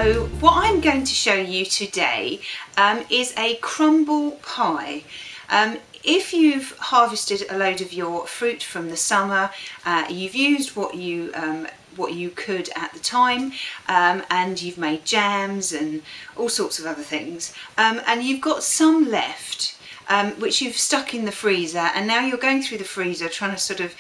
So what I'm going to show you today is a crumble pie. If you've harvested a load of your fruit from the summer, you've used what you could at the time, and you've made jams and all sorts of other things, and you've got some left which you've stuck in the freezer, and now you're going through the freezer trying to sort of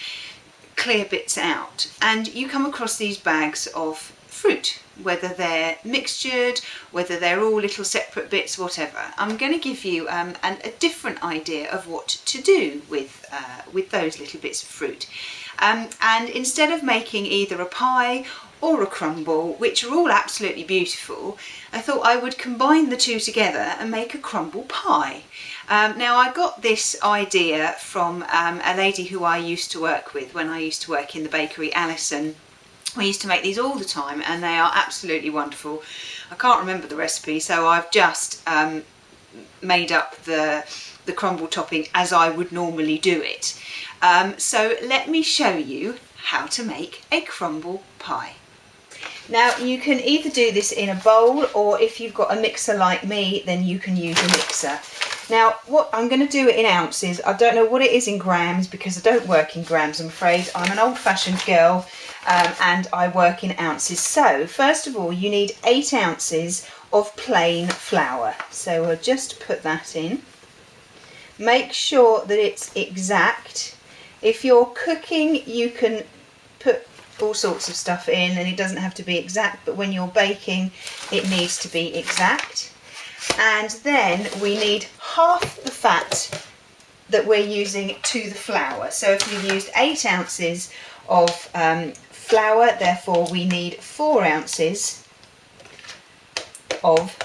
clear bits out, and you come across these bags of fruit, whether they're mixtured, whether they're all little separate bits, whatever. I'm going to give you a different idea of what to do with those little bits of fruit. And instead of making either a pie or a crumble, which are all absolutely beautiful, I thought I would combine the two together and make a crumble pie. Now I got this idea from a lady who I used to work with when I used to work in the bakery, Alison. We used to make these all the time and they are absolutely wonderful. I can't remember the recipe, so I've just made up the crumble topping as I would normally do it. So let me show you how to make a crumble pie. Now you can either do this in a bowl, or if you've got a mixer like me, then you can use a mixer. Now what I'm going to do it in ounces. I don't know what it is in grams because I don't work in grams, I'm afraid. I'm an old-fashioned girl and I work in ounces. So first of all you need 8 ounces of plain flour. So we'll just put that in. Make sure that it's exact. If you're cooking you can put all sorts of stuff in and it doesn't have to be exact, but when you're baking it needs to be exact. And then we need half the fat that we're using to the flour. So if you used 8 ounces of flour, therefore we need 4 ounces of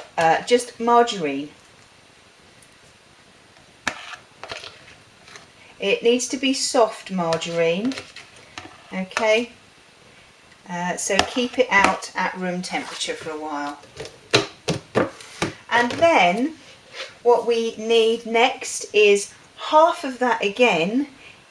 just margarine. It needs to be soft margarine, okay? So keep it out at room temperature for a while. And then what we need next is half of that again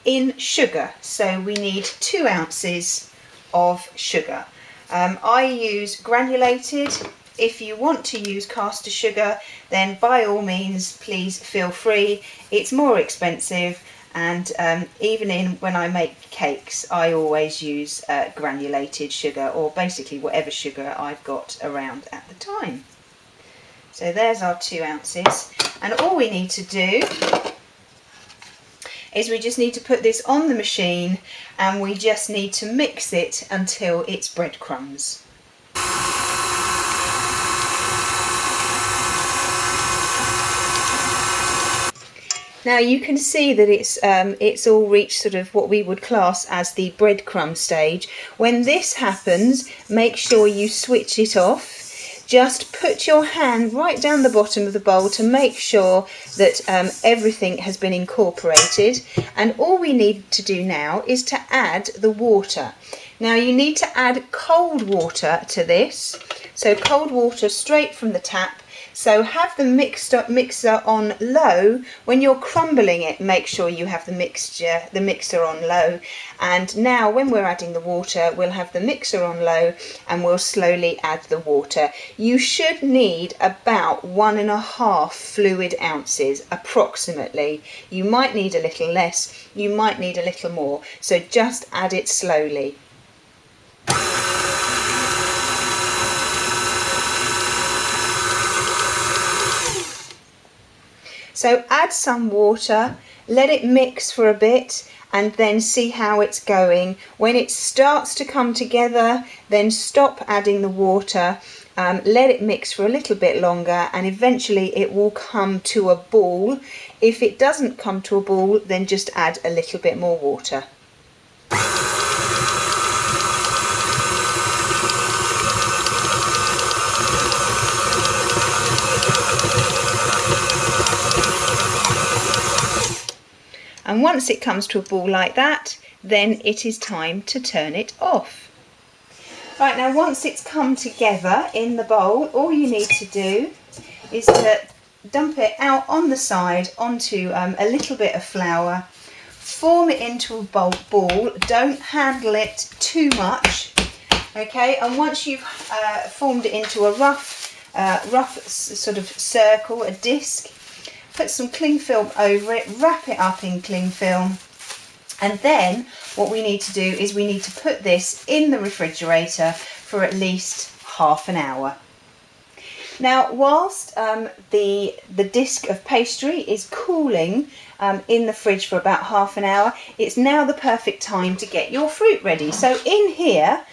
in sugar. So we need 2 ounces of sugar. I use granulated. If you want to use caster sugar, then by all means please feel free. It's more expensive, and even when I make cakes I always use granulated sugar, or basically whatever sugar I've got around at the time. So there's our 2 ounces, and all we need to do is we just need to put this on the machine and we just need to mix it until it's breadcrumbs. Now you can see that it's all reached sort of what we would class as the breadcrumb stage. When this happens, make sure you switch it off. Just put your hand right down the bottom of the bowl to make sure that everything has been incorporated. And all we need to do now is to add the water. Now you need to add cold water to this. So cold water straight from the tap. So have the mixer on low. When you're crumbling it, make sure you have the mixer on low. And now when we're adding the water, we'll have the mixer on low and we'll slowly add the water. You should need about 1.5 fluid ounces approximately. You might need a little less, you might need a little more. So just add it slowly. So add some water, let it mix for a bit and then see how it's going. When it starts to come together, then stop adding the water, let it mix for a little bit longer, and eventually it will come to a ball. If it doesn't come to a ball, then just add a little bit more water. And once it comes to a ball like that, then it is time to turn it off. Right, now once it's come together in the bowl, all you need to do is to dump it out on the side onto a little bit of flour, form it into a ball, don't handle it too much, Okay, and once you've formed it into a rough sort of circle, a disc, put some cling film over it, wrap it up in cling film, and then what we need to do is we need to put this in the refrigerator for at least half an hour. Now, whilst the disc of pastry is cooling in the fridge for about half an hour, it's now the perfect time to get your fruit ready. So in here,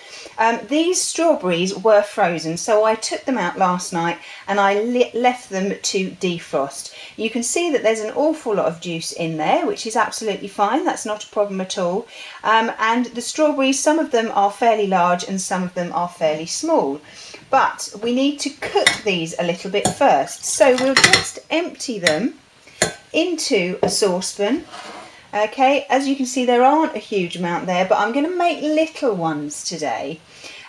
these strawberries were frozen, so I took them out last night and I left them to defrost. You can see that there's an awful lot of juice in there, which is absolutely fine. That's not a problem at all. And the strawberries, some of them are fairly large and some of them are fairly small. But we need to cook these a little bit first. So we'll just empty them into a saucepan. Okay, as you can see, there aren't a huge amount there, but I'm going to make little ones today.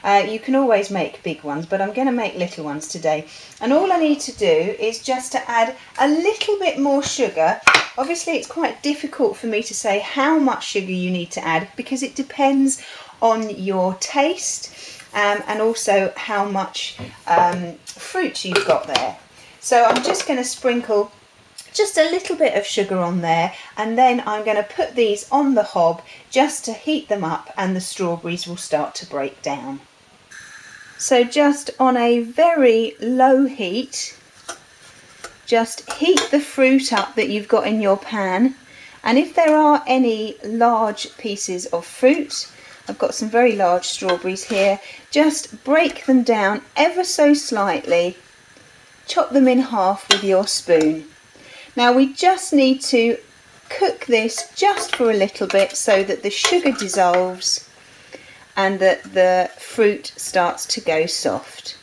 You can always make big ones, but I'm going to make little ones today. And all I need to do is just to add a little bit more sugar. Obviously, it's quite difficult for me to say how much sugar you need to add because it depends on your taste and also how much fruit you've got there. So I'm just going to sprinkle just a little bit of sugar on there, and then I'm going to put these on the hob just to heat them up, and the strawberries will start to break down. So just on a very low heat, just heat the fruit up that you've got in your pan, and if there are any large pieces of fruit, I've got some very large strawberries here, just break them down ever so slightly, chop them in half with your spoon. Now we just need to cook this just for a little bit so that the sugar dissolves and that the fruit starts to go soft.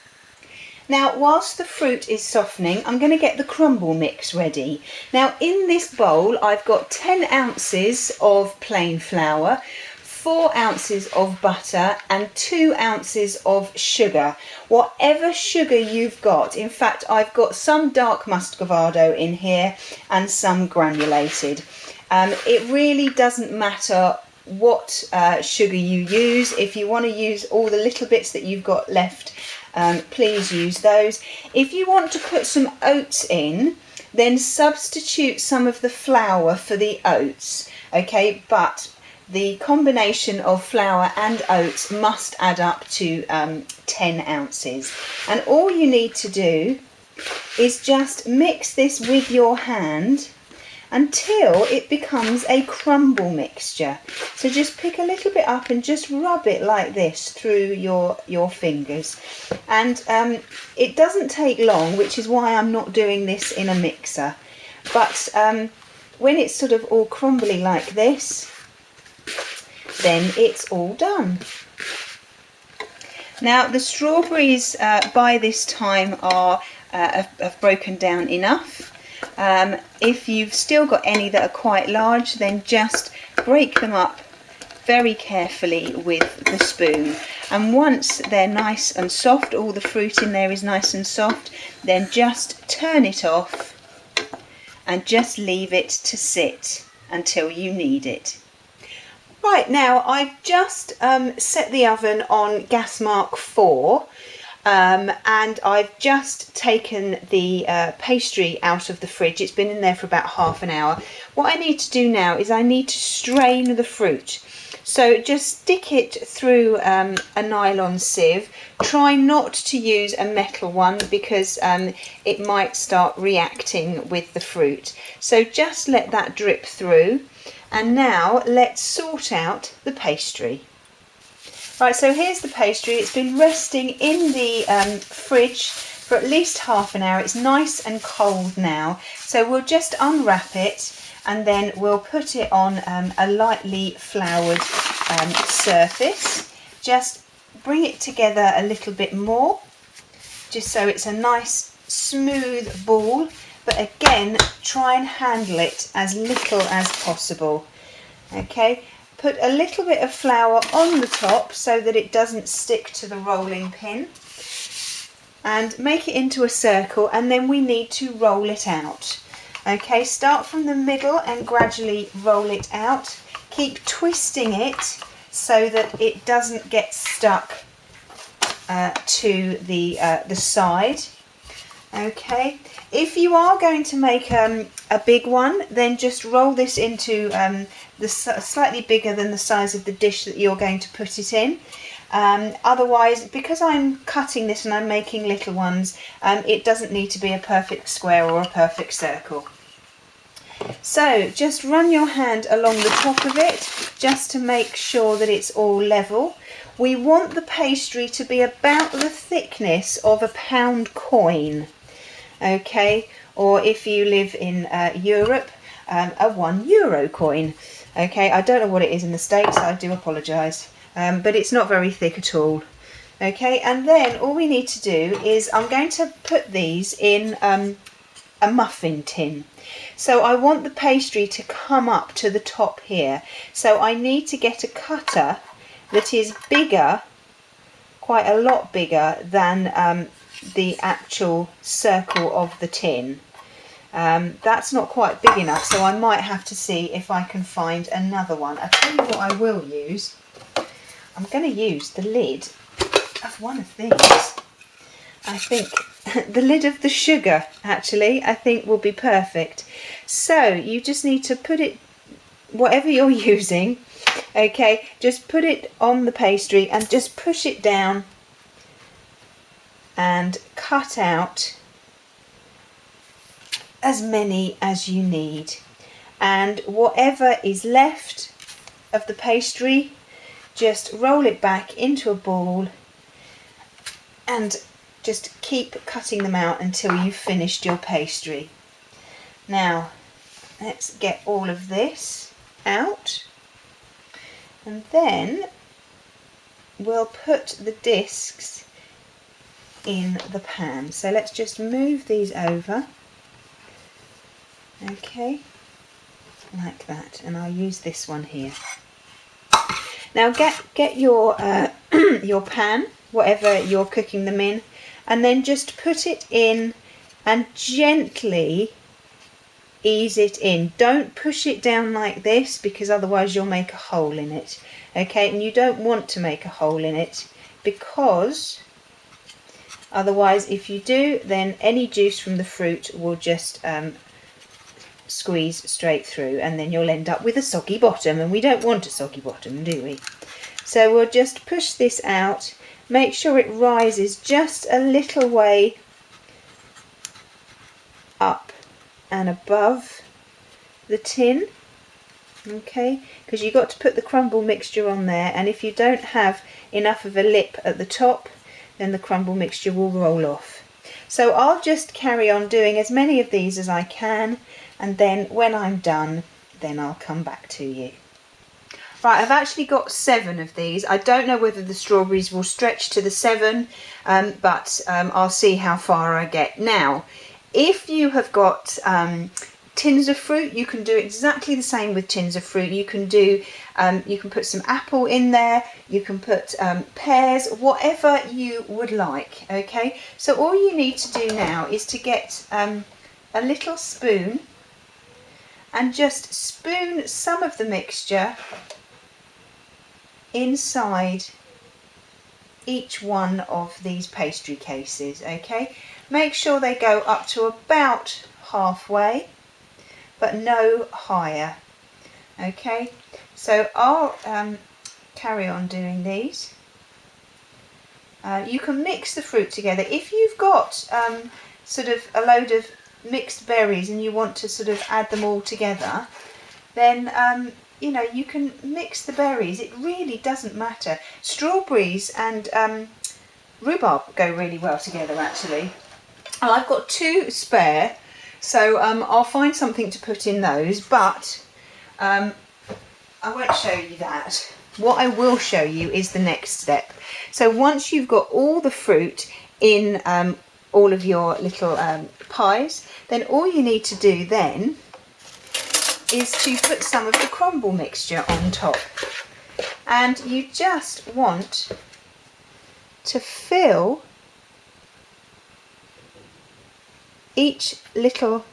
Now whilst the fruit is softening, I'm going to get the crumble mix ready. Now in this bowl I've got 10 ounces of plain flour, 4 ounces of butter and 2 ounces of sugar. Whatever sugar you've got. In fact, I've got some dark muscovado in here and some granulated. It really doesn't matter what sugar you use. If you want to use all the little bits that you've got left, please use those. If you want to put some oats in, then substitute some of the flour for the oats. Okay, but the combination of flour and oats must add up to 10 ounces. And all you need to do is just mix this with your hand until it becomes a crumble mixture. So just pick a little bit up and just rub it like this through your fingers. And it doesn't take long, which is why I'm not doing this in a mixer. But when it's sort of all crumbly like this, then it's all done. Now the strawberries by this time have broken down enough. If you've still got any that are quite large, then just break them up very carefully with the spoon. And once they're nice and soft, all the fruit in there is nice and soft, then just turn it off and just leave it to sit until you need it. Right, now I've just set the oven on gas mark 4 and I've just taken the pastry out of the fridge. It's been in there for about half an hour. What I need to do now is I need to strain the fruit. So just stick it through a nylon sieve. Try not to use a metal one because it might start reacting with the fruit. So just let that drip through. And now let's sort out the pastry. Right, so here's the pastry. It's been resting in the fridge for at least half an hour. It's nice and cold now. So we'll just unwrap it and then we'll put it on a lightly floured surface. Just bring it together a little bit more, just so it's a nice smooth ball. But again, try and handle it as little as possible. Okay, put a little bit of flour on the top so that it doesn't stick to the rolling pin, and make it into a circle, and then we need to roll it out. Okay, start from the middle and gradually roll it out. Keep twisting it so that it doesn't get stuck to the side. Okay, if you are going to make a big one, then just roll this into slightly bigger than the size of the dish that you're going to put it in. Otherwise, because I'm cutting this and I'm making little ones, it doesn't need to be a perfect square or a perfect circle. So just run your hand along the top of it just to make sure that it's all level. We want the pastry to be about the thickness of a £1 coin, okay, or if you live in Europe, a €1 coin. Okay, I don't know what it is in the States, I do apologise, but it's not very thick at all. Okay, and then all we need to do is I'm going to put these in a muffin tin. So I want the pastry to come up to the top here. So I need to get a cutter that is bigger, quite a lot bigger than the actual circle of the tin. That's not quite big enough, so I might have to see if I can find another one. I'll tell you what I will use. I'm going to use the lid of one of these. I think the lid of the sugar, actually, I think will be perfect. So you just need to put it, whatever you're using, okay, just put it on the pastry and just push it down and cut out as many as you need. And whatever is left of the pastry, just roll it back into a ball and just keep cutting them out until you've finished your pastry. Now, let's get all of this out, and then we'll put the discs in the pan. So let's just move these over, okay, like that, and I'll use this one here. Now get your your pan, whatever you're cooking them in, and then just put it in and gently ease it in. Don't push it down like this, because otherwise you'll make a hole in it. Okay, and you don't want to make a hole in it, because otherwise, if you do, then any juice from the fruit will just squeeze straight through, and then you'll end up with a soggy bottom, and we don't want a soggy bottom, do we? So we'll just push this out. Make sure it rises just a little way up and above the tin, okay, because you've got to put the crumble mixture on there, and if you don't have enough of a lip at the top, then the crumble mixture will roll off. So I'll just carry on doing as many of these as I can, and then when I'm done, then I'll come back to you. Right, I've actually got 7 of these. I don't know whether the strawberries will stretch to the 7, but I'll see how far I get. Now, if you have got tins of fruit, you can do exactly the same with tins of fruit. You can do, you can put some apple in there, you can put pears, whatever you would like, okay? So all you need to do now is to get a little spoon and just spoon some of the mixture inside each one of these pastry cases, okay? Make sure they go up to about halfway, but no higher, okay? So I'll carry on doing these. You can mix the fruit together. If you've got sort of a load of mixed berries and you want to sort of add them all together, then you know, you can mix the berries. It really doesn't matter. Strawberries and rhubarb go really well together, actually. And I've got 2 spare, so I'll find something to put in those, but I won't show you that. What I will show you is the next step. So once you've got all the fruit in all of your little pies, then all you need to do then is to put some of the crumble mixture on top, and you just want to fill each little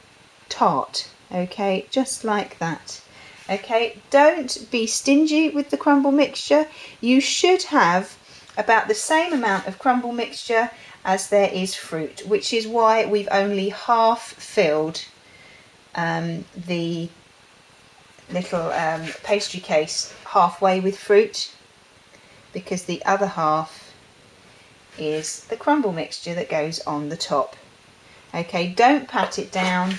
tart, okay, just like that. Okay, don't be stingy with the crumble mixture. You should have about the same amount of crumble mixture as there is fruit, which is why we've only half filled the little pastry case halfway with fruit, because the other half is the crumble mixture that goes on the top. Okay, don't pat it down,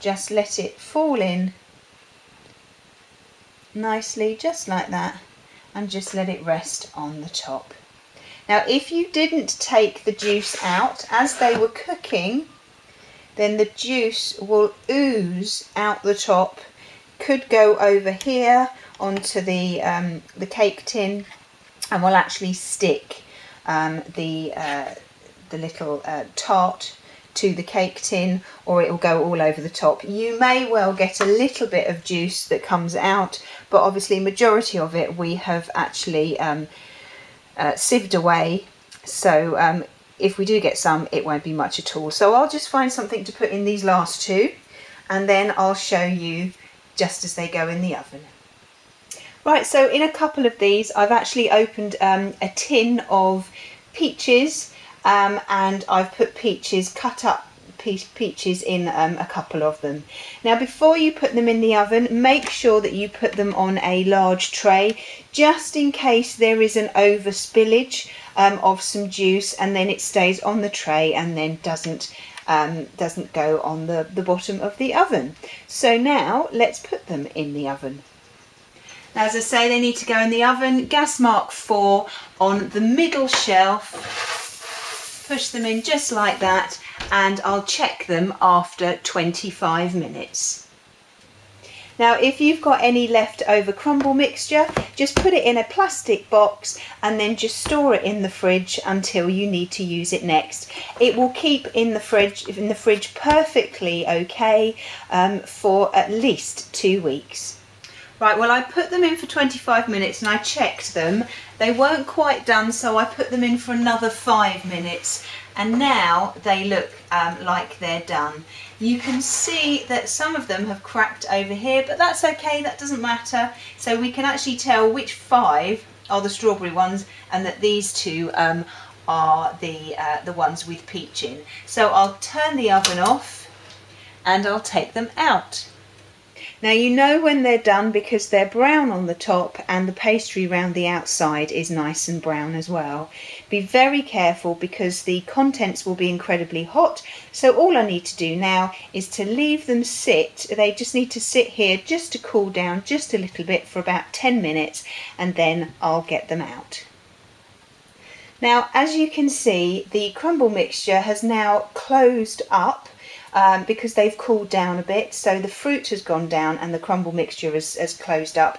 just let it fall in nicely, just like that, and just let it rest on the top. Now, if you didn't take the juice out as they were cooking, then the juice will ooze out the top, could go over here onto the cake tin, and will actually stick the little tart to the cake tin, or it will go all over the top. You may well get a little bit of juice that comes out, but obviously majority of it we have actually sieved away, so if we do get some, it won't be much at all. So I'll just find something to put in these last two, and then I'll show you just as they go in the oven. Right, so in a couple of these I've actually opened a tin of peaches, and I've put peaches, cut up peaches in a couple of them. Now, before you put them in the oven, make sure that you put them on a large tray, just in case there is an over spillage of some juice, and then it stays on the tray and then doesn't go on the bottom of the oven. So now let's put them in the oven. Now, as I say, they need to go in the oven, gas mark 4 on the middle shelf. Push them in just like that, and I'll check them after 25 minutes. Now, if you've got any leftover crumble mixture, just put it in a plastic box and then just store it in the fridge until you need to use it next. It will keep in the fridge perfectly okay for at least 2 weeks. Right, well, I put them in for 25 minutes and I checked them. They weren't quite done, so I put them in for another 5 minutes, and now they look like they're done. You can see that some of them have cracked over here, but that's okay, that doesn't matter. So we can actually tell which 5 are the strawberry ones, and that these 2 are the ones with peach in. So I'll turn the oven off and I'll take them out. Now, you know when they're done because they're brown on the top and the pastry around the outside is nice and brown as well. Be very careful because the contents will be incredibly hot. So all I need to do now is to leave them sit. They just need to sit here just to cool down just a little bit for about 10 minutes, and then I'll get them out. Now, as you can see, the crumble mixture has now closed up because they've cooled down a bit, so the fruit has gone down and the crumble mixture has closed up.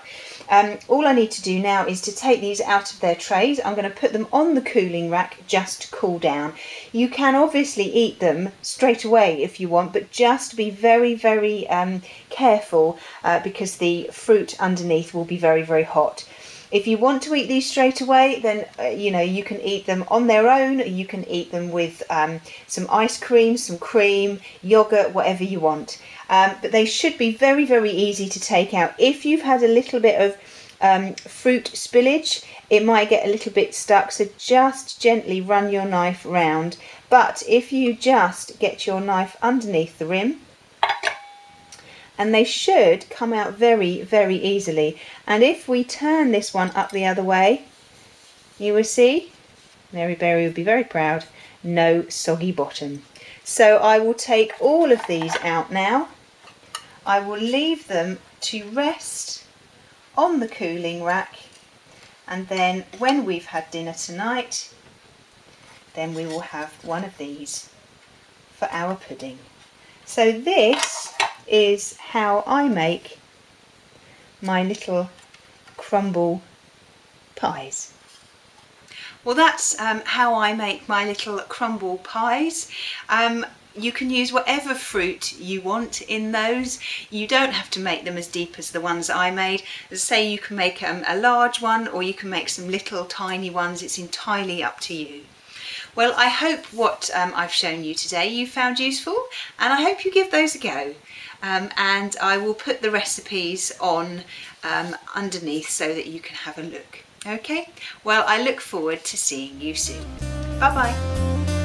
All I need to do now is to take these out of their trays. I'm going to put them on the cooling rack just to cool down. You can obviously eat them straight away if you want, but just be very, very careful because the fruit underneath will be very, very hot. If you want to eat these straight away, then you can eat them on their own. You can eat them with some ice cream, some cream, yogurt, whatever you want. But they should be very, very easy to take out. If you've had a little bit of fruit spillage, it might get a little bit stuck, so just gently run your knife round. But if you just get your knife underneath the rim, and they should come out very, very easily. And if we turn this one up the other way, you will see, Mary Berry would be very proud, no soggy bottom. So I will take all of these out now. I will leave them to rest on the cooling rack, and then when we've had dinner tonight, then we will have one of these for our pudding. So this is how I make my little crumble pies. Well, that's how I make my little crumble pies. You can use whatever fruit you want in those. You don't have to make them as deep as the ones I made. As I say, you can make a large one, or you can make some little tiny ones. It's entirely up to you. Well, I hope what I've shown you today you found useful, and I hope you give those a go. And I will put the recipes on underneath so that you can have a look. Okay, well, I look forward to seeing you soon. Bye bye.